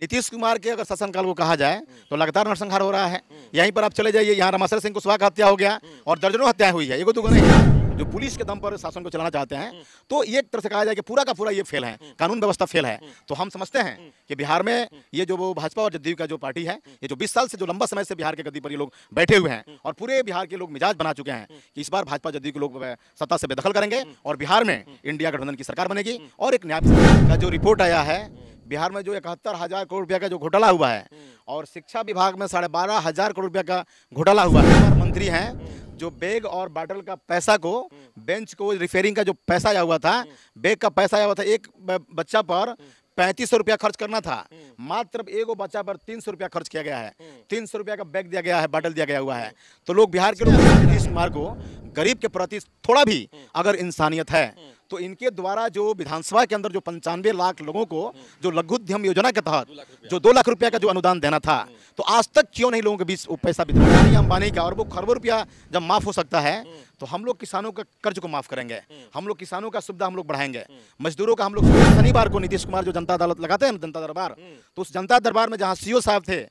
नीतीश कुमार के अगर शासनकाल को कहा जाए तो लगातार नरसंहार हो रहा है। यहीं पर आप चले जाइए, यहाँ रमाशर सिंह कुशवाहा का हत्या हो गया और दर्जनों हत्याएं हुई है, एगो दुगो नहीं है। जो पुलिस के दम पर शासन को चलाना चाहते हैं, तो एक तरह से कहा जाए कि पूरा का पूरा ये फेल है, कानून व्यवस्था फेल है। तो हम समझते हैं कि बिहार में ये जो वो भाजपा और जदयू का जो पार्टी है, ये जो 20 साल से जो लंबा समय से बिहार के गद्दी पर ये लोग बैठे हुए हैं और पूरे बिहार के लोग मिजाज बना चुके हैं कि इस बार भाजपा जदयू के लोग सत्ता से बेदखल करेंगे और बिहार में इंडिया गठबंधन की सरकार बनेगी। और एक न्याय का जो रिपोर्ट आया है, बिहार में जो 71,000 करोड़ रुपया का जो घोटाला हुआ है और शिक्षा विभाग में 12,500 करोड़ रुपया का घोटाला हुआ है। मंत्री हैं जो बैग और बॉटल का पैसा को, बेंच को रिपेयरिंग का जो पैसा आया हुआ था, बैग का पैसा आया हुआ था, एक बच्चा पर 3500 रुपया खर्च करना था, मात्र एगो बच्चा पर 300 रुपया खर्च किया गया है। 300 रुपया का बैग दिया गया है, बॉटल दिया गया हुआ है। तो लोग बिहार के लोग नीतीश कुमार को गरीब के प्रति थोड़ा भी अगर इंसानियत है तो इनके द्वारा जो विधानसभा के अंदर जो 95 लाख लोगों को जो लघु उद्यम योजना के तहत जो 2 लाख रुपया का जो अनुदान देना था, तो आज तक क्यों नहीं लोगों के बीच वो पैसा वितरण अंबानी का, और वो खरबों रुपया जब माफ हो सकता है तो हम लोग किसानों का कर्ज को माफ करेंगे, हम लोग किसानों का सुविधा हम लोग बढ़ाएंगे, मजदूरों का हम लोग शनिवार को नीतीश कुमार जो जनता अदालत लगाते हैं जनता दरबार, तो उस जनता दरबार में जहाँ सीओ साहब थे,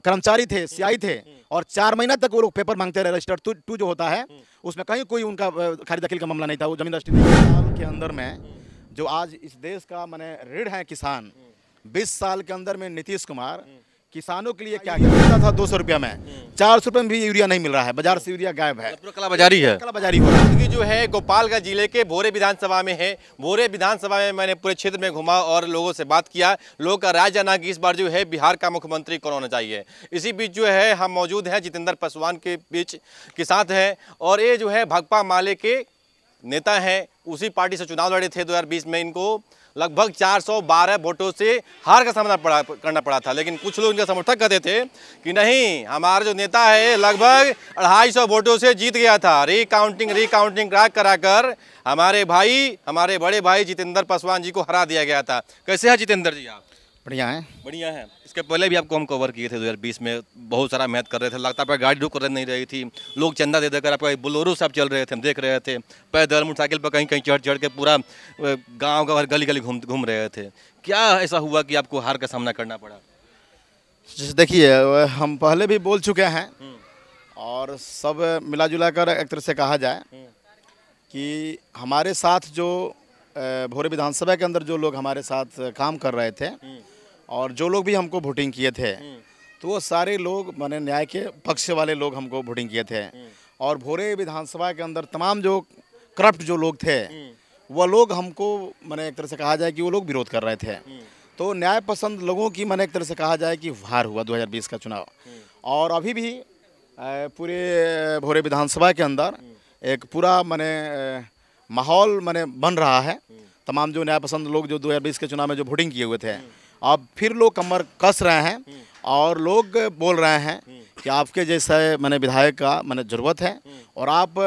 कर्मचारी थे, सीआई थे और 4 महीना तक वो लोग पेपर मांगते रहे, रजिस्टर्ड 2 जो होता है उसमें कहीं कोई उनका खरीद दखील का मामला नहीं था, वो जमीन रजिस्ट्री साल के अंदर में जो आज इस देश का माने रीढ़ है किसान, 20 साल के अंदर में नीतीश कुमार किसानों के लिए क्या मिलता था 200 रुपया में, 400 रुपये में भी यूरिया नहीं मिल रहा है, बाजार से यूरिया गायब है, पूरा कालाबाजारी है, कालाबाजारी हो रहा है। जो है गोपालगंज जिले के भोरे विधानसभा में है। भोरे विधानसभा में मैंने पूरे क्षेत्र में घुमा और लोगों से बात किया। लोगों का राय जाना कि इस बार जो है बिहार का मुख्यमंत्री कौन होना चाहिए। इसी बीच जो है हम मौजूद हैं जितेंद्र पासवान के बीच के साथ है, और ये जो है भाकपा माले के नेता हैं, उसी पार्टी से चुनाव लड़े थे 2020 में। इनको लगभग 412 वोटों से हार का सामना करना पड़ा था, लेकिन कुछ लोग इनका समर्थक कहते थे कि नहीं, हमारा जो नेता है लगभग 250 वोटों से जीत गया था। रिकाउंटिंग कराकर हमारे बड़े भाई जितेंद्र पासवान जी को हरा दिया गया था। कैसे है जितेंद्र जी आप? बढ़िया है, बढ़िया है। इसके पहले भी आपको हम कवर किए थे 2020 में, बहुत सारा मेहनत कर रहे थे, लगता है गाड़ी रुक नहीं रही थी, लोग चंदा दे देकर आपका बोलेरो सब चल रहे थे, हम देख रहे थे, पैदल मोटरसाइकिल पर कहीं चढ़ के पूरा गांव गली घूम रहे थे। क्या ऐसा हुआ कि आपको हार का सामना करना पड़ा? देखिए, हम पहले भी बोल चुके हैं और सब मिला जुला कर एक तरह से कहा जाए कि हमारे साथ जो भोरे विधानसभा के अंदर जो लोग हमारे साथ काम कर रहे थे और जो लोग भी हमको वोटिंग किए थे, तो वो सारे लोग माने न्याय के पक्ष वाले लोग हमको वोटिंग किए थे। और भोरे विधानसभा के अंदर तमाम जो करप्ट जो लोग थे वो लोग हमको माने एक तरह से कहा जाए कि वो लोग विरोध कर रहे थे। तो न्याय पसंद लोगों की माने एक तरह से कहा जाए कि हार हुआ 2020 का चुनाव। और अभी भी पूरे भोरे विधानसभा के अंदर एक पूरा माने माहौल माने बन रहा है। तमाम जो न्याय पसंद लोग जो 2020 के चुनाव में जो वोटिंग किए हुए थे, अब फिर लोग कमर कस रहे हैं और लोग बोल रहे हैं कि आपके जैसे मैंने विधायक का मैंने ज़रूरत है। और आप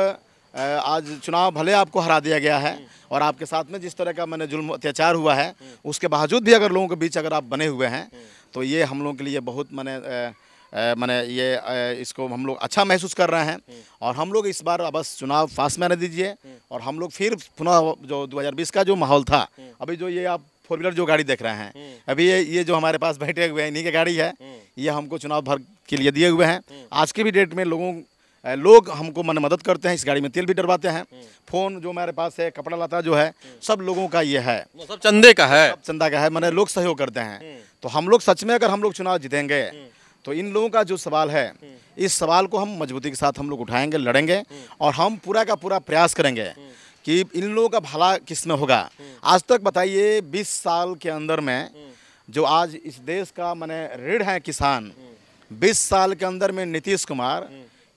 आज चुनाव भले आपको हरा दिया गया है और आपके साथ में जिस तरह का मैंने जुल्म अत्याचार हुआ है, उसके बावजूद भी अगर लोगों के बीच अगर आप बने हुए हैं तो ये हम लोगों के लिए बहुत मैंने ये इसको हम लोग अच्छा महसूस कर रहे हैं। और हम लोग इस बार बस चुनाव पास में आने दीजिए और हम लोग फिर पुनः जो 2020 का जो माहौल था, अभी जो ये आप 4 व्हीलर जो गाड़ी देख रहे हैं, अभी ये जो हमारे पास बैठे हुए हैं इन्हीं की गाड़ी है, ये हमको चुनाव भर के लिए दिए हुए हैं। आज की भी डेट में लोग हमको मदद करते हैं, इस गाड़ी में तेल भी डरवाते हैं, फ़ोन जो हमारे पास है, कपड़ा लता जो है, सब लोगों का ये है, सब चंदे का है, सब चंदा का है, मैंने लोग सहयोग करते हैं। तो हम लोग सच में अगर हम लोग चुनाव जीतेंगे तो इन लोगों का जो सवाल है, इस सवाल को हम मजबूती के साथ हम लोग उठाएंगे, लड़ेंगे और हम पूरा का पूरा प्रयास करेंगे कि इन लोगों का भला किस में होगा। आज तक बताइए 20 साल के अंदर में जो आज इस देश का माने रीढ़ है किसान, 20 साल के अंदर में नीतीश कुमार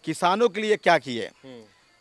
किसानों के लिए क्या किए।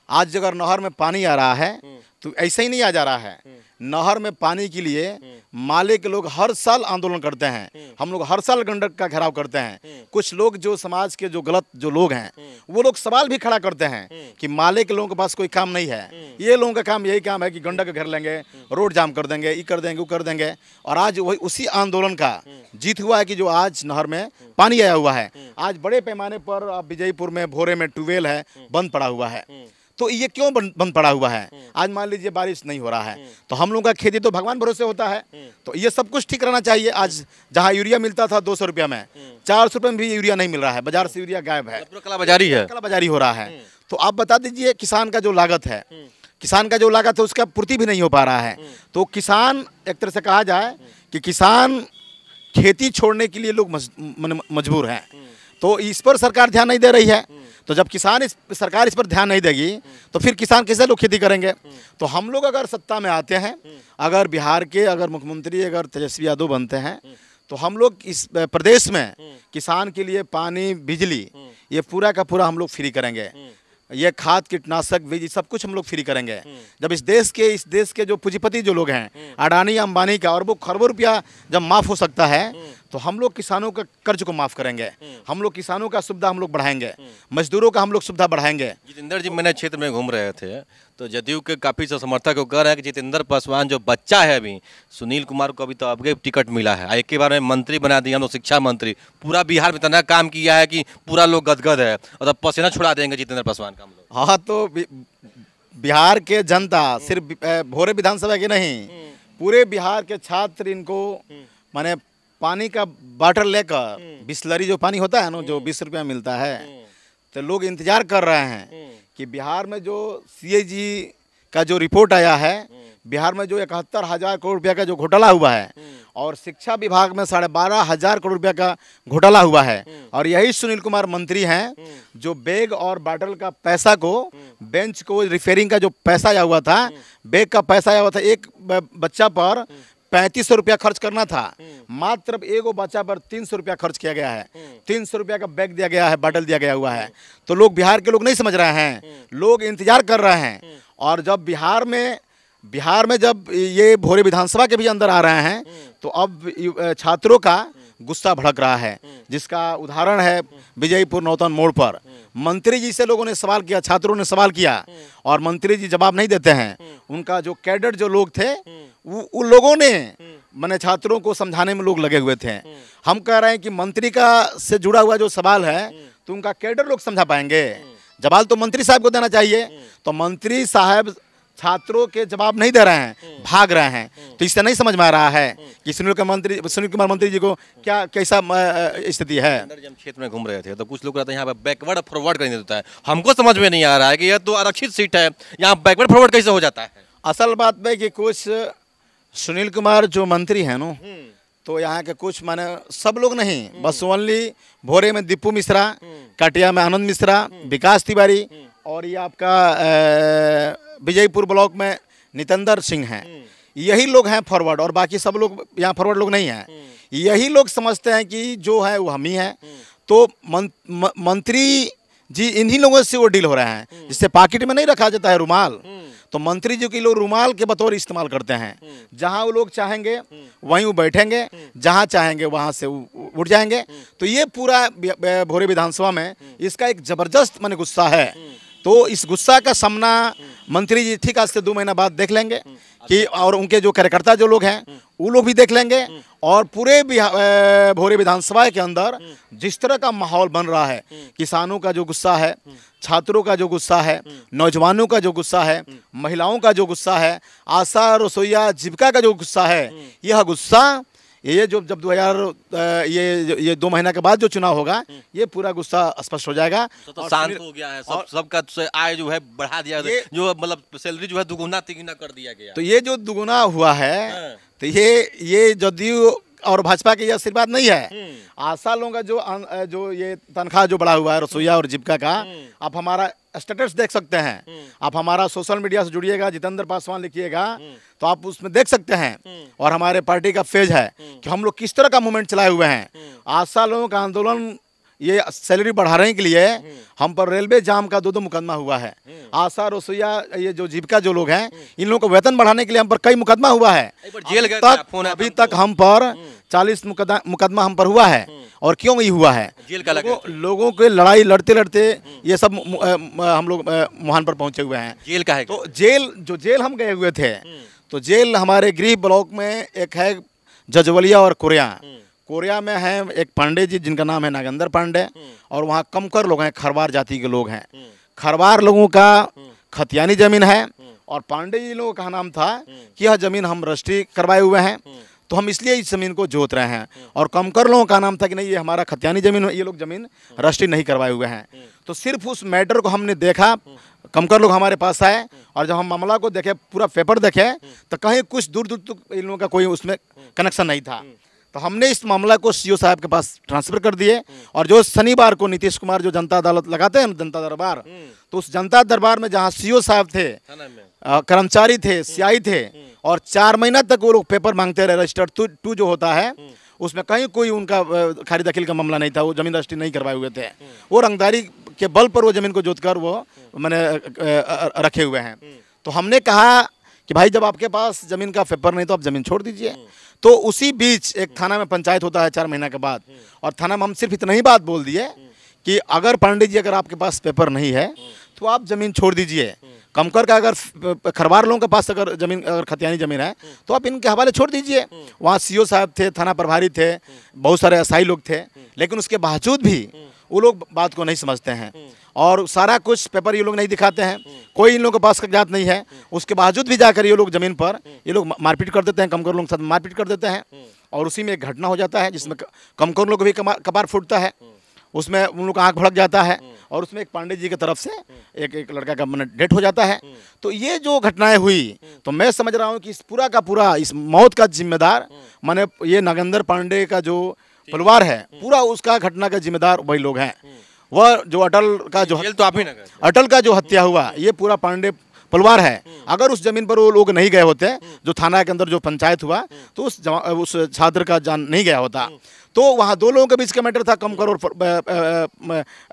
आज अगर नहर में पानी आ रहा है तो ऐसे ही नहीं आ जा रहा है, नहर में पानी के लिए माले के लोग हर साल आंदोलन करते हैं, हम लोग हर साल गंडक का घेराव करते हैं। कुछ लोग जो समाज के जो गलत जो लोग हैं वो लोग सवाल भी खड़ा करते हैं कि माले के लोगों के पास कोई काम नहीं है, ये लोगों का काम यही काम है कि गंडक घेर लेंगे, रोड जाम कर देंगे, ये कर देंगे, वो कर देंगे। और आज वही उसी आंदोलन का जीत हुआ है कि जो आज नहर में पानी आया हुआ है। आज बड़े पैमाने पर विजयपुर में भोरे में ट्यूबवेल है बंद पड़ा हुआ है। तो ये क्यों बंद पड़ा हुआ है? आज मान लीजिए बारिश नहीं हो रहा है, तो हम लोग का खेती तो भगवान भरोसे होता है, तो ये सब कुछ ठीक रहना चाहिए। आज जहाँ यूरिया मिलता था 200 रुपया में, 400 रुपये में भी यूरिया नहीं मिल रहा है, बाजार से यूरिया गायब है, कालाबाजारी है, कालाबाजारी हो रहा है। तो आप बता दीजिए, किसान का जो लागत है, उसका पूर्ति भी नहीं हो पा रहा है। तो किसान, एक तरह से कहा जाए कि किसान खेती छोड़ने के लिए लोग मजबूर हैं, तो इस पर सरकार ध्यान नहीं दे रही है। तो जब सरकार इस पर ध्यान नहीं देगी, तो फिर किसान कैसे लोग खेती करेंगे? तो हम लोग अगर सत्ता में आते हैं, अगर बिहार के अगर मुख्यमंत्री अगर तेजस्वी यादव बनते हैं, तो हम लोग इस प्रदेश में किसान के लिए पानी, बिजली, ये पूरा का पूरा हम लोग फ्री करेंगे। ये खाद, कीटनाशक, बीज, सब कुछ हम लोग फ्री करेंगे। जब इस देश के जो पूंजीपति जो लोग हैं, अडानी अंबानी का, और वो खरबों रुपया जब माफ़ हो सकता है, तो हम लोग किसानों का कर्ज को माफ़ करेंगे, हम लोग किसानों का सुविधा हम लोग बढ़ाएंगे, मजदूरों का हम लोग सुविधा बढ़ाएंगे। जितेंद्र जी, मैंने क्षेत्र में घूम रहे थे, तो जदयू के काफ़ी समर्थक को कह रहे हैं कि जितेंद्र पासवान जो बच्चा है अभी, सुनील कुमार को अभी तो अब टिकट मिला है, एक के बार में मंत्री बना दिया, हम लोग शिक्षा मंत्री, पूरा बिहार में इतना काम किया है कि पूरा लोग गदगद है, और तब पसीना छुड़ा देंगे जितेंद्र पासवान का हम लोग। हाँ, तो बिहार के जनता सिर्फ भोरे विधानसभा के नहीं, पूरे बिहार के छात्र इनको माने पानी का बॉटल लेकर, बिस्लरी जो पानी होता है ना, जो 20 रुपया मिलता है, तो लोग इंतजार कर रहे हैं कि बिहार में जो CAG का जो रिपोर्ट आया है, बिहार में जो 71,000 करोड़ रुपया का जो घोटाला हुआ है, और शिक्षा विभाग में 12,500 करोड़ रुपया का घोटाला हुआ है, और यही सुनील कुमार मंत्री हैं जो बैग और बॉटल का पैसा को, बेंच को रिपेयरिंग का जो पैसा आया हुआ था, बैग का पैसा आया हुआ था, एक बच्चा पर 3500 रुपया खर्च करना था, मात्र एगो बच्चा पर 300 रुपया खर्च किया गया है, 300 रुपया का बैग दिया गया है, बॉटल दिया गया हुआ है। तो लोग, बिहार के लोग नहीं समझ रहे हैं, लोग इंतजार कर रहे हैं। और जब बिहार में जब ये भोरे विधानसभा के भी अंदर आ रहे हैं, तो अब छात्रों का गुस्सा भड़क रहा है, जिसका उदाहरण है विजयपुर नौतन मोड़ पर मंत्री जी से लोगों ने सवाल किया, छात्रों ने सवाल किया, और मंत्री जी जवाब नहीं देते हैं। उनका जो कैडर जो लोग थे, उन लोगों ने मैंने छात्रों को समझाने में लोग लगे हुए थे। हम कह रहे हैं कि मंत्री का से जुड़ा हुआ जो सवाल है, तो उनका कैडर लोग समझा पाएंगे, जवाब तो मंत्री साहब को देना चाहिए। तो मंत्री साहब छात्रों के जवाब नहीं दे रहे हैं, भाग रहे हैं। तो इससे नहीं समझ में आ रहा है कि सुनील कुमार मंत्री जी को क्या कैसा स्थिति है। जब क्षेत्र में घूम रहे थे, तो कुछ लोग रहते हैं यहाँ पे बैकवर्ड फॉरवर्ड करने देता है, हमको समझ में नहीं आ रहा है कि यह तो आरक्षित सीट है, यहाँ बैकवर्ड फॉरवर्ड कैसे हो जाता है। असल बात है कि कुछ सुनील कुमार जो मंत्री हैं ना, तो यहाँ के कुछ माने सब लोग नहीं, बस ओनली भोरे में दीपू मिश्रा, काटिया में आनंद मिश्रा, विकास तिवारी, और ये आपका विजयपुर ब्लॉक में नितेंद्र सिंह हैं, यही लोग हैं फॉरवर्ड, और बाकी सब लोग यहाँ फॉरवर्ड लोग नहीं हैं। यही लोग समझते हैं कि जो है वो हम ही हैं। तो मंत्री जी इन्हीं लोगों से वो डील हो रहे हैं, जिससे पॉकेट में नहीं रखा जाता है रुमाल, तो मंत्री जी के लोग रुमाल के बतौर इस्तेमाल करते हैं। जहां वो लोग चाहेंगे वहीं वो बैठेंगे, जहां चाहेंगे वहां से उठ जाएंगे। तो ये पूरा भोरे विधानसभा में इसका एक जबरदस्त माने गुस्सा है। तो इस गुस्सा का सामना मंत्री जी ठीक आज से 2 महीना बाद देख लेंगे कि, और उनके जो कार्यकर्ता जो लोग हैं वो लोग भी देख लेंगे। और पूरे भोरे विधानसभा के अंदर जिस तरह का माहौल बन रहा है, किसानों का जो गुस्सा है, छात्रों का जो गुस्सा है, नौजवानों का जो गुस्सा है, महिलाओं का जो गुस्सा है, आशा रसोईया जीविका का जो गुस्सा है, यह गुस्सा ये जो जब 2 महीना के बाद जो चुनाव होगा, ये पूरा गुस्सा स्पष्ट हो जाएगा। तो शांत हो गया है, सबका आय जो है बढ़ा दिया, जो मतलब सैलरी जो है दुगुना तिगुना कर दिया गया। तो ये जो दुगुना हुआ है, तो ये जदयू और भाजपा की आशीर्वाद नहीं है। आशा लोगों का जो ये तनख्वाह जो बढ़ा हुआ है रसोईया और जीविका का, आप हमारा स्टेटस देख सकते हैं, आप हमारा सोशल मीडिया से जुड़िएगा, जितेंद्र पासवान लिखिएगा, तो आप उसमें देख सकते हैं। और हमारे पार्टी का पेज है कि हम लोग किस तरह का मूवमेंट चलाए हुए हैं। आशा लोगों का आंदोलन, ये सैलरी बढ़ाने के लिए हम पर रेलवे जाम का 2 मुकदमा हुआ है। आशा रसोईया ये जो जीविका जो लोग हैं, इन लोगों को वेतन बढ़ाने के लिए हम पर कई मुकदमा हुआ है। अभी तक हम पर 40 मुकदमा हम पर हुआ है। और क्यों ये हुआ है? जेल का लोगों के लड़ाई लड़ते लड़ते ये सब हम लोग मुहान पर पहुंचे हुए हैं। जेल का है? तो जेल हम गए हुए थे, तो जेल हमारे गृह ब्लॉक में एक है जजवलिया और कोरिया में है एक पांडे जी जिनका नाम है नागेंद्र पांडे, और वहाँ कमकर लोग हैं, खरवार जाति के लोग हैं। खरवार लोगों का खतियानी जमीन है और पांडे जी लोगों का नाम था कि यह जमीन हम रजिस्ट्री करवाए हुए हैं, तो हम इसलिए इस जमीन को जोत रहे हैं। और कमकर लोगों का नाम था कि नहीं ये हमारा खतियानी जमीन है, ये लोग जमीन रजिस्ट्री नहीं करवाए हुए हैं। तो सिर्फ उस मैटर को हमने देखा, कमकर लोग हमारे पास आए और जब हम मामला को देखे, पूरा पेपर देखे, तो कहीं कुछ दूर दूर तक इन लोगों का कोई उसमें कनेक्शन नहीं था। तो हमने इस मामला को सीओ साहब के पास ट्रांसफर कर दिए और जो शनिवार को नीतीश कुमार जो जनता अदालत लगाते हैं जनता दरबार, तो उस जनता दरबार में जहाँ सीओ साहब थे, कर्मचारी थे, सियाई थे और 4 महीना तक वो लोग पेपर मांगते रहे, रजिस्टर्ड 2 जो होता है उसमें कहीं कोई उनका खारिज दाखिल का मामला नहीं था, वो जमीन रजिस्ट्री नहीं करवाए हुए थे। वो रंगदारी के बल पर वो जमीन को जोतकर वो मैंने रखे हुए हैं। तो हमने कहा कि भाई जब आपके पास जमीन का पेपर नहीं तो आप जमीन छोड़ दीजिए। तो उसी बीच एक थाना में पंचायत होता है 4 महीना के बाद, और थाना में हम सिर्फ इतना ही बात बोल दिए कि अगर पंडित जी अगर आपके पास पेपर नहीं है तो आप जमीन छोड़ दीजिए। कमकर का अगर खरवार लोगों के पास अगर जमीन अगर खतियानी जमीन है तो आप इनके हवाले छोड़ दीजिए। वहाँ सीओ साहब थे, थाना प्रभारी थे, बहुत सारे एसआई लोग थे, लेकिन उसके बावजूद भी वो लोग बात को नहीं समझते हैं और सारा कुछ पेपर ये लोग नहीं दिखाते हैं, कोई इन लोगों के पास कागजात नहीं है। उसके बावजूद भी जाकर ये लोग जमीन पर ये लोग मारपीट कर देते हैं, कमकर लोगों के साथ मारपीट कर देते हैं और उसी में एक घटना हो जाता है जिसमें कमकर लोग भी कपार फूटता है, उसमें उन लोग का आँख भड़क जाता है और उसमें एक पांडे जी की तरफ से एक लड़का का मैंने डेथ हो जाता है। तो ये जो घटनाएं हुई तो मैं समझ रहा हूँ कि इस पूरा का पूरा इस मौत का जिम्मेदार माने ये नागेंद्र पांडे का जो परिवार है, पूरा उसका घटना का जिम्मेदार वही लोग हैं। वह जो अटल का जो तो आप ही ना करें। अटल का जो हत्या हुआ ये पूरा पांडे परिवार है। अगर उस जमीन पर वो लोग नहीं गए होते, जो थाना के अंदर जो पंचायत हुआ, तो उस छात्र का जान नहीं गया होता। तो वहाँ 2 लोगों के बीच का मैटर था, कमकर और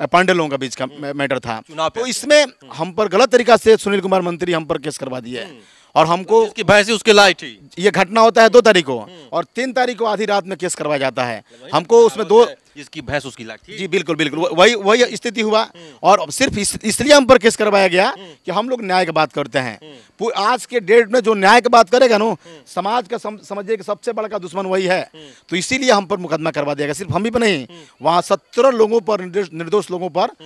पांडे लोगों के बीच का मैटर था। तो इसमें हम पर गलत तरीका से सुनील कुमार मंत्री हम पर केस करवा दिए और हमको इसकी भैंसी उसके लाइट थी। ये घटना होता है 2 तारीख को और 3 तारीख को आधी रात में केस करवाया जाता है। हमको उसमें 2 इसकी भैंस उसकी लाइट थी। जी बिल्कुल बिल्कुल वही स्थिति हुआ और सिर्फ इसलिए हम पर केस करवाया गया कि हम लोग न्याय की बात करते हैं। आज के डेट में जो न्याय की बात करेगा ना, समाज का समझिए कि सबसे बड़ा का दुश्मन वही है। तो इसीलिए हम पर मुकदमा करवा दिया गया। सिर्फ हम ही पर नहीं, वहाँ 17 लोगों पर, निर्दोष लोगों पर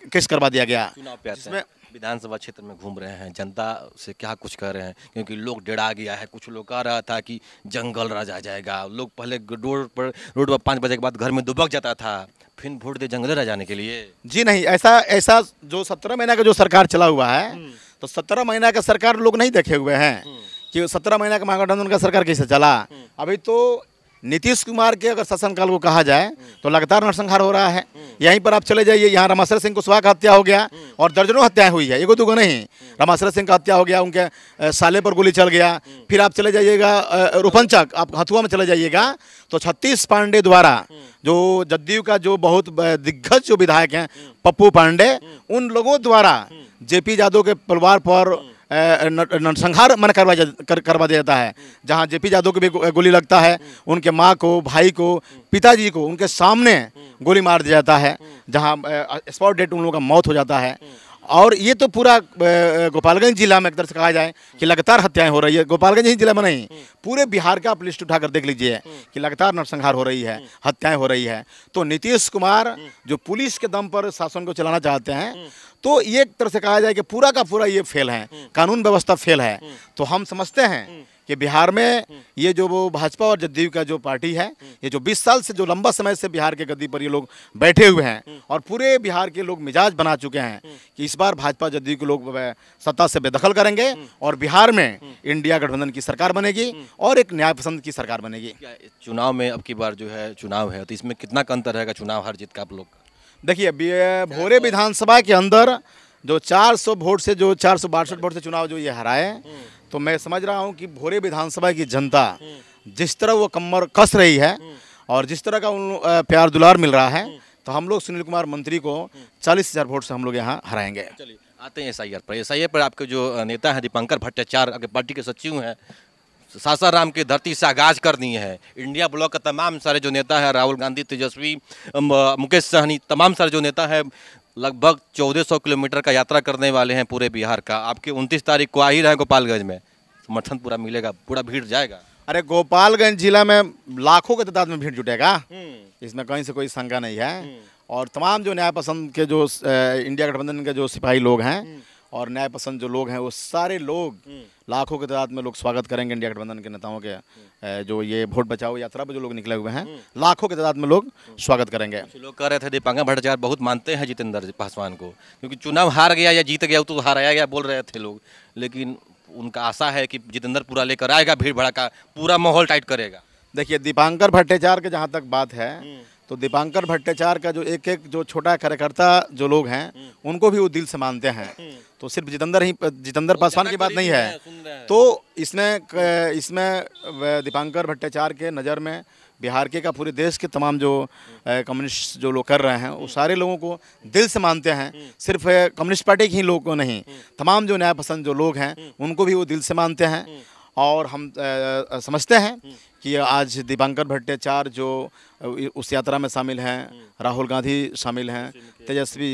केस करवा दिया गया। जिसमें विधानसभा क्षेत्र में घूम रहे हैं, जनता से क्या कुछ कह रहे हैं, क्योंकि लोग डरा गया है। कुछ लोग कह रहा था कि जंगल राज आ जाएगा। लोग पहले रोड पर 5 बजे के बाद घर में दुबक जाता था, फिर वोट दे जंगल राज जाने के लिए। जी नहीं, ऐसा जो 17 महीना का जो सरकार चला हुआ है, तो 17 महीना का सरकार लोग नहीं देखे हुए हैं कि 17 महीना का महागठबंधन का सरकार कैसे चला। अभी तो नीतीश कुमार के अगर शासनकाल को कहा जाए तो लगातार नरसंहार हो रहा है। यहीं पर आप चले जाइए, यहाँ रमाशर सिंह कुशवाहा का हत्या हो गया और दर्जनों हत्याएं हुई है, 1-2 नहीं। रमाशर सिंह का हत्या हो गया, उनके साले पर गोली चल गया। फिर आप चले जाइएगा रूपनचक, आप हथुआ में चले जाइएगा तो 36 पांडे द्वारा, जो जदयू का जो बहुत दिग्गज जो विधायक हैं पप्पू पांडे, उन लोगों द्वारा जेपी यादव के परिवार पर नरसंहार मन करवा दिया जाता है। जहां जेपी यादव को भी गोली लगता है, उनके माँ को, भाई को, पिताजी को उनके सामने गोली मार दिया जाता है, जहां स्पॉट डेट उन लोगों का मौत हो जाता है। और ये तो पूरा गोपालगंज जिला में एक तरह से कहा जाए कि लगातार हत्याएं हो रही है। गोपालगंज ही जिला में नहीं, पूरे बिहार का आप लिस्ट उठाकर देख लीजिए कि लगातार नरसंहार हो रही है, हत्याएं हो रही है। तो नीतीश कुमार जो पुलिस के दम पर शासन को चलाना चाहते हैं, तो ये एक तरह से कहा जाए कि पूरा का पूरा ये फेल है, कानून व्यवस्था फेल है। तो हम समझते हैं कि बिहार में ये जो वो भाजपा और जदयू का जो पार्टी है, ये जो 20 साल से जो लंबा समय से बिहार के गद्दी पर ये लोग बैठे हुए हैं और पूरे बिहार के लोग मिजाज बना चुके हैं कि इस बार भाजपा जदयू के लोग सत्ता से बेदखल करेंगे और बिहार में इंडिया गठबंधन की सरकार बनेगी और एक न्याय पसंद की सरकार बनेगी। चुनाव में अब की बार जो है चुनाव है, तो इसमें कितना का अंतर रहेगा चुनाव हार जीत का आप लोग? देखिए, भोरे विधानसभा के अंदर जो 400 वोट से, जो 462 वोट से चुनाव जो ये हराए, तो मैं समझ रहा हूँ कि भोरे विधानसभा की जनता जिस तरह वो कमर कस रही है और जिस तरह का उन प्यार दुलार मिल रहा है, तो हम लोग सुनील कुमार मंत्री को 40,000 वोट से हम लोग यहाँ हराएंगे। चलिए आते हैं एसआईआर पर आपके जो नेता हैं दीपंकर भट्टाचार्य, आपके पार्टी के सचिव हैं, सासाराम की धरती से आगाज कर दी है। इंडिया ब्लॉक का तमाम सारे जो नेता है, राहुल गांधी, तेजस्वी, मुकेश सहनी, तमाम सारे जो नेता है लगभग 1400 किलोमीटर का यात्रा करने वाले हैं पूरे बिहार का। आपके 29 तारीख को आ ही रहे हैं गोपालगंज में, समर्थन पूरा मिलेगा, पूरा भीड़ जाएगा? अरे गोपालगंज जिला में लाखों के तादाद में भीड़ जुटेगा, इसमें कहीं से कोई शंका नहीं है। और तमाम जो न्याय पसंद के जो इंडिया गठबंधन के जो सिपाही लोग हैं, और न्याय पसंद जो लोग हैं वो सारे लोग लाखों की तादाद में लोग स्वागत करेंगे इंडिया गठबंधन के नेताओं के जो ये वोट बचाओ यात्रा पर जो लोग निकले हुए हैं, लाखों की तादाद में लोग स्वागत करेंगे। कुछ लोग कह रहे थे दीपांकर भट्टाचार्य बहुत मानते हैं जितेंद्र पासवान को, क्योंकि चुनाव हार गया या जीत गया तो हाराया गया बोल रहे थे लोग, लेकिन उनका आशा है कि जितेंद्र पूरा लेकर आएगा, भीड़ भड़का पूरा माहौल टाइट करेगा। देखिए दीपांकर भट्टाचार्य के जहाँ तक बात है तो दीपांकर भट्टाचार्य का जो एक जो छोटा कार्यकर्ता जो लोग हैं उनको भी वो दिल से मानते हैं। तो सिर्फ जितेंद्र पासवान की बात नहीं है, तो इसमें दीपांकर भट्टाचार्य के नज़र में बिहार के का पूरे देश के तमाम जो कम्युनिस्ट जो लोग कर रहे हैं वो सारे लोगों को दिल से मानते हैं। सिर्फ कम्युनिस्ट पार्टी के ही लोगों को नहीं, तमाम जो न्याय पसंद जो लोग हैं उनको भी वो दिल से मानते हैं। और हम समझते हैं कि आज दीपांकर भट्टाचार्य जो उस यात्रा में शामिल हैं, राहुल गांधी शामिल हैं, तेजस्वी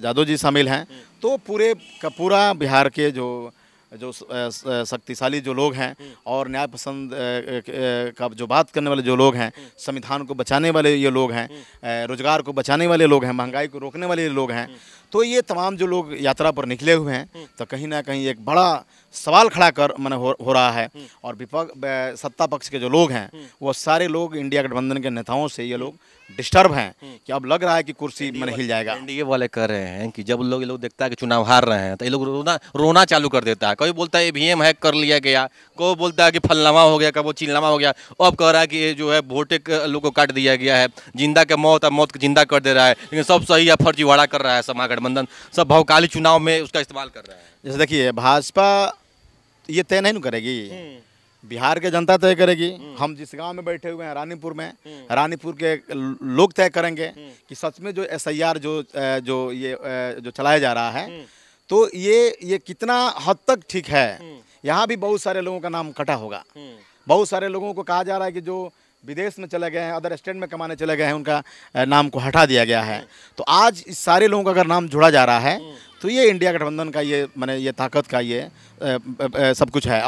यादव जी शामिल हैं, तो पूरा बिहार के जो शक्तिशाली जो लोग हैं और न्याय पसंद का जो बात करने वाले जो लोग हैं, संविधान को बचाने वाले ये लोग हैं, रोजगार को बचाने वाले लोग हैं, महंगाई को रोकने वाले लोग हैं, तो ये तमाम जो लोग यात्रा पर निकले हुए हैं, तो कहीं ना कहीं एक बड़ा सवाल खड़ा कर मैंने हो रहा है। और सत्ता पक्ष के जो लोग हैं वो सारे लोग इंडिया गठबंधन के नेताओं से ये लोग डिस्टर्ब हैं कि अब लग रहा है कि कुर्सी मैंने हिल जाएगा। एनडीए वाले कह रहे हैं कि जब ये लोग देखता है कि चुनाव हार रहे हैं तो ये लोग रोना चालू कर देता है। कोई बोलता है ईवीएम हैक कर लिया गया, कोई बोलता है कि फलनामा हो गया, कभी चिलनामा हो गया, अब कह रहा है कि ये जो है वोटे लोग को काट दिया गया है, जिंदा के मौत और मौत को जिंदा कर दे रहा है, लेकिन सब सही या फर्जीवाड़ा कर रहा है। सब महागठबंधन सब भौकाली चुनाव में उसका इस्तेमाल कर रहा है। जैसे देखिए भाजपा ये तय नहीं करेगी, बिहार के जनता तय करेगी। हम जिस गांव में बैठे हुए हैं रानीपुर में, रानीपुर के लोग तय करेंगे कि सच में जो SIR जो चलाया जा रहा है तो ये कितना हद तक ठीक है। यहाँ भी बहुत सारे लोगों का नाम कटा होगा, बहुत सारे लोगों को कहा जा रहा है कि जो विदेश में चले गए हैं, अदर स्टेट में कमाने चले गए हैं, उनका नाम को हटा दिया गया है। तो आज इस सारे लोगों का अगर नाम जोड़ा जा रहा है तो ये इंडिया गठबंधन का ये ताकत का ये सब कुछ है।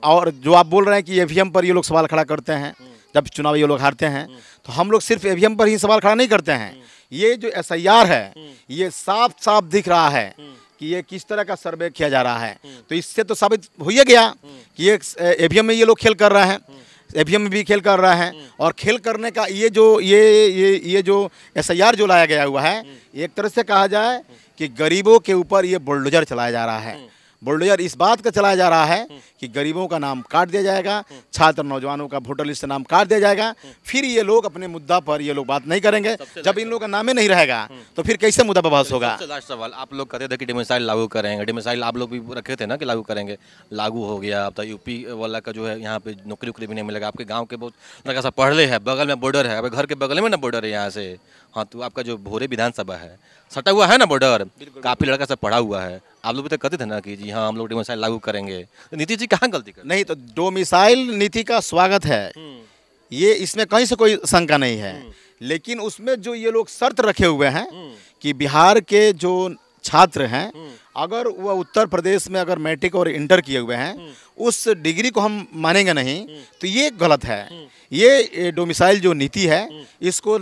और जो आप बोल रहे हैं कि EVM पर ये लोग सवाल खड़ा करते हैं, जब चुनाव ये लोग हारते हैं, तो हम लोग सिर्फ EVM पर ही सवाल खड़ा नहीं करते हैं। ये जो SIR है ये साफ साफ दिख रहा है कि ये किस तरह का सर्वे किया जा रहा है। तो इससे तो साबित हो ही गया कि ये EVM में ये लोग खेल कर रहे हैं, EVM में भी खेल कर रहा है। और खेल करने का ये जो SIR जो लाया गया हुआ है, एक तरह से कहा जाए कि गरीबों के ऊपर ये बुलडोजर चलाया जा रहा है। बुलडोजर इस बात का चलाया जा रहा है कि गरीबों का नाम काट दिया जाएगा, छात्र नौजवानों का वोटर लिस्ट से नाम काट दिया जाएगा, फिर ये लोग अपने मुद्दा पर ये लोग बात नहीं करेंगे। जब इन लोगों का नाम ही नहीं रहेगा तो फिर कैसे मुद्दा पर बहस होगा। लास्ट सवाल, आप लोग कहते थे कि डोमिसाइल लागू करेंगे, डोमिसाइल आप लोग भी रखे थे ना कि लागू करेंगे, लागू हो गया। अब तो यूपी वाला का जो है यहाँ पे नौकरी वोकरी भी नहीं मिलेगा। आपके गाँव के बहुत लड़का सा पढ़ ले है, बगल में बॉर्डर है, अब घर के बगल में ना बॉर्डर है यहाँ से। हाँ, तो आपका जो भोरे विधानसभा है सटा हुआ है ना बॉर्डर, काफी लड़का सब पढ़ा हुआ है। आप लोग भी तो कहते थे ना कि जी हाँ हम लोग डोमिसाइल लागू करेंगे, तो नीतीश जी कहाँ गलती कर? नहीं, तो डोमिसाइल नीति का स्वागत है, ये इसमें कहीं से कोई शंका नहीं है। लेकिन उसमें जो ये लोग शर्त रखे हुए हैं कि बिहार के जो छात्र हैं अगर वह उत्तर प्रदेश में अगर मैट्रिक और इंटर किए हुए हैं उस डिग्री को हम मानेंगे नहीं, तो ये गलत है। ये डोमिसाइल जो नीति है इसको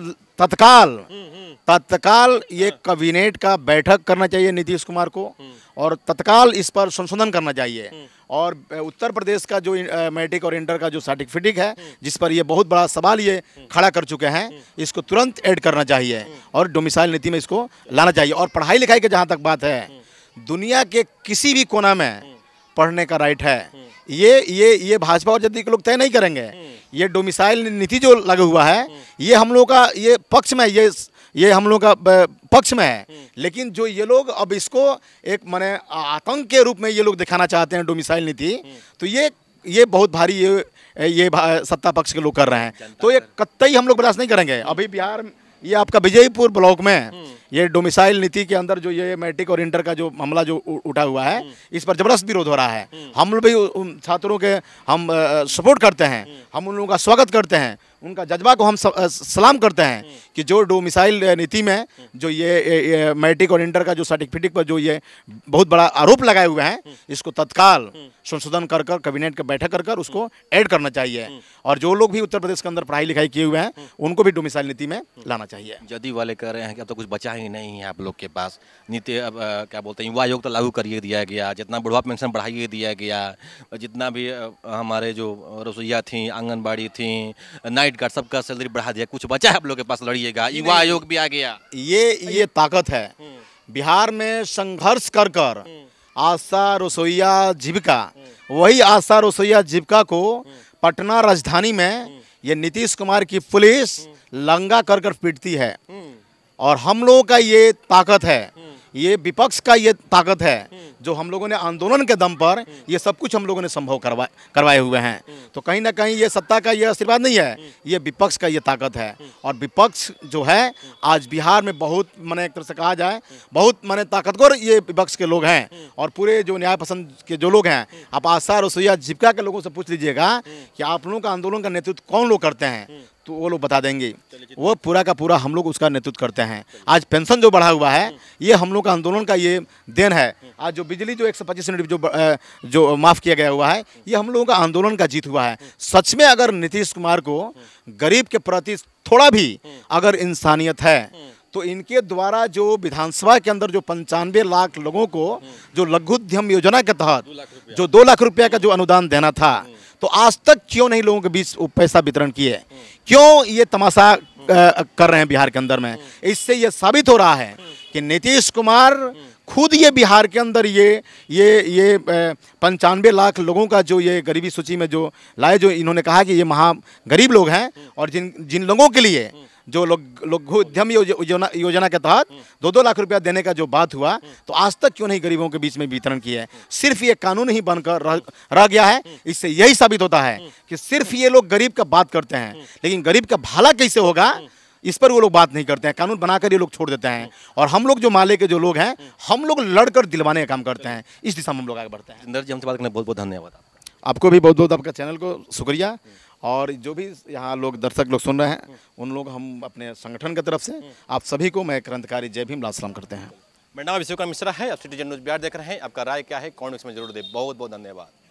तत्काल ये कैबिनेट का बैठक करना चाहिए नीतीश कुमार को, और तत्काल इस पर संशोधन करना चाहिए। और उत्तर प्रदेश का जो मैट्रिक और इंटर का जो सर्टिफिकेट है जिस पर ये बहुत बड़ा सवाल ये खड़ा कर चुके हैं, इसको तुरंत ऐड करना चाहिए और डोमिसाइल नीति में इसको लाना चाहिए। और पढ़ाई लिखाई की जहाँ तक बात है, दुनिया के किसी भी कोना में पढ़ने का राइट है। ये भाजपा और जदयू के लोग तय नहीं करेंगे। ये डोमिसाइल नीति जो लगा हुआ है ये हम लोग का ये पक्ष में ये हम लोग का पक्ष में है। लेकिन जो ये लोग अब इसको एक माने आतंक के रूप में ये लोग दिखाना चाहते हैं डोमिसाइल नीति, तो ये बहुत भारी ये सत्ता पक्ष के लोग कर रहे हैं। तो ये कतई हम लोग बर्दाश्त नहीं करेंगे। अभी बिहार ये आपका विजयपुर ब्लॉक में ये डोमिसाइल नीति के अंदर जो ये मैट्रिक और इंटर का जो मामला जो उठा हुआ है, इस पर जबरदस्त विरोध हो रहा है। हम लोग भी उन छात्रों के हम सपोर्ट करते हैं, हम उन लोगों का स्वागत करते हैं, उनका जज्बा को हम सलाम करते हैं कि जो डोमिसाइल नीति में जो ये मैट्रिक और इंटर का जो सर्टिफिकेट पर जो ये बहुत बड़ा आरोप लगाए हुए हैं, इसको तत्काल संशोधन कर कैबिनेट का बैठक कर उसको ऐड करना चाहिए। और जो लोग भी उत्तर प्रदेश के अंदर पढ़ाई लिखाई किए हुए हैं उनको भी डोमिसाइल नीति में लाना चाहिए। जदयू वाले कह रहे हैं कि अब तो कुछ बचा ही नहीं है आप लोग के पास नीति। अब क्या बोलते हैं, युवा आयोग तो लागू करिए दिया गया, जितना बुढ़वा पेंशन बढ़ाइए दिया गया, जितना भी हमारे जो रसोइया थी, आंगनबाड़ी थी, नाइट गार्ड, सबका सैलरी बढ़ा दिया। कुछ बचा है आप लोग के पास? लड़िएगा, युवा आयोग भी आ गया। ये ताकत है बिहार में संघर्ष कर आशा रसोइया जीविका, वही आशा रसोइया जीविका को पटना राजधानी में ये नीतीश कुमार की पुलिस लंगा कर पीटती है। और हम लोगों का ये ताकत है, ये विपक्ष का ये ताकत है जो हम लोगों ने आंदोलन के दम पर ये सब कुछ हम लोगों ने संभव करवाए हुए हैं। तो कहीं ना कहीं ये सत्ता का ये आशीर्वाद नहीं है, ये विपक्ष का ये ताकत है। और विपक्ष जो है आज बिहार में बहुत माने एक तरह से कहा जाए बहुत माने ताकतवर ये विपक्ष के लोग हैं। और पूरे जो न्याय पसंद के जो लोग हैं, आप आशा रसोइया जीविका के लोगों से पूछ लीजिएगा कि आप लोगों का आंदोलन का नेतृत्व कौन लोग करते हैं, तो वो लोग बता देंगे। वो पूरा का पूरा हम लोग उसका नेतृत्व करते हैं। आज पेंशन जो बढ़ा हुआ है ये हम लोग का आंदोलन का ये देन है। आज जो बिजली जो 125 यूनिट जो माफ़ किया गया हुआ है, ये हम लोगों का आंदोलन का जीत हुआ है। सच में अगर नीतीश कुमार को गरीब के प्रति थोड़ा भी अगर इंसानियत है तो इनके द्वारा जो विधानसभा के अंदर जो 95 लाख लोगों को जो लघु उद्यम योजना के तहत जो 2 लाख रुपया का जो अनुदान देना था, तो आज तक क्यों नहीं लोगों के बीच पैसा वितरण किए? क्यों ये तमाशा कर रहे हैं बिहार के अंदर में? इससे ये साबित हो रहा है कि नीतीश कुमार खुद ये बिहार के अंदर ये 95 लाख लोगों का जो ये गरीबी सूची में जो लाए, जो इन्होंने कहा कि ये महा गरीब लोग हैं और जिन लोगों के लिए जो लघु उद्यम योजना के तहत 2-2 लाख रुपया देने का जो बात हुआ, तो आज तक क्यों नहीं गरीबों के बीच में वितरण किया है? सिर्फ ये कानून ही बनकर रह गया है। इससे यही साबित होता है कि सिर्फ ये लोग गरीब का बात करते हैं, लेकिन गरीब का भला कैसे होगा इस पर वो लोग बात नहीं करते हैं। कानून बनाकर ये लोग छोड़ देते हैं। और हम लोग जो माले के जो लोग हैं, हम लोग लड़कर दिलवाने का काम करते हैं। इस दिशा में हम लोग आगे बढ़ते हैं। जितेंद्र जी, हमसे बात करने बहुत बहुत धन्यवाद। आपको भी बहुत बहुत आपका चैनल को शुक्रिया। और जो भी यहाँ लोग दर्शक लोग सुन रहे हैं, उन लोग हम अपने संगठन की तरफ से आप सभी को मैं क्रांतिकारी जय भीम लाल सलाम करते हैं। मेरा नाम विश्वकर्मा मिश्रा है। आप सिटीजन न्यूज़ बिहार देख रहे हैं। आपका राय क्या है कमेंट में जरूर दें। बहुत बहुत धन्यवाद।